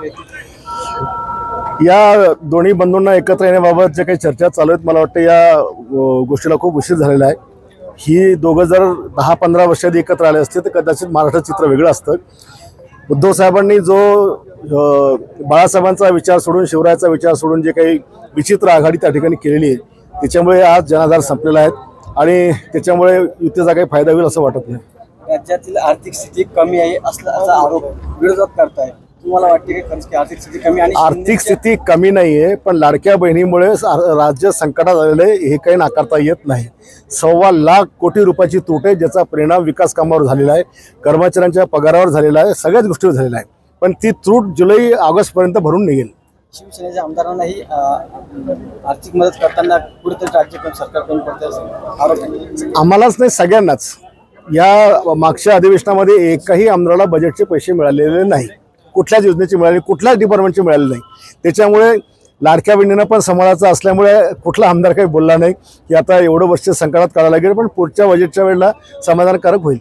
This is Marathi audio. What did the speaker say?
एकत्र येतील? या दोन्ही बंधूंना एकत्र येण्याबाबत जे काही चर्चा चालू आहेत, मला वाटतं या गोष्टीला खूप उशीर झालेला आहे. ही दोघं जर 10-15 वर्षांनी एकत्र आले असते तर कदाचित महाराष्ट्र चित्र वेगळं असतं. उद्धव साहेबांनी जो बाळासाहेबांचा विचार सोडून, शिवरायाचा विचार सोडून जे काही विचित्र आघाडी त्या ठिकाणी केलेली आहे, त्याच्यामुळे आज जनाधार संपलेला आहे आणि त्याच्यामुळे युतीचा काही फायदा होईल असं वाटत नाही. राज्यातील आर्थिक स्थिती कमी आहे असल्याचा आरोप विरोधक करताय. तुम्हाला वाटते की खरंच की आर्थिक स्थिती कमी? आणि आर्थिक स्थिती कमी नाही आहे, पण लाडक्या बहिणीमुळे राज्य संकटात आलेलं आहे हे काही नाकारता येत नाही. 1.25 लाख कोटी रुपयाची तूट आहे, ज्याचा परिणाम विकास कामावर झालेला आहे, कर्मचाऱ्यांच्या पगारावर झालेला आहे, सगळ्याच गोष्टीवर झालेला आहे. पण ती तूट जुलै-ऑगस्टपर्यंत भरून निघेल. शिवसेनेच्या आमदारांनाही आर्थिक मदत करताना कुठेतरी राज्य सरकार कमी पडते असं आरोप. आम्हालाच नाही, सगळ्यांनाच. या मागच्या अधिवेशनामध्ये एकाही आमदाराला बजेटचे पैसे मिळालेले नाही, कुठल्याच योजनेचे मिळाले, कुठल्याच डिपार्टमेंटचे मिळाले नाही. त्याच्यामुळे लाडक्या बहिणींना पण सांभाळायचं असल्यामुळे कुठला आमदार काही बोलला नाही की आता एवढं वर्ष संकटात काढायला लागेल, पण पुढच्या बजेटच्या वेळेला समाधानकारक होईल.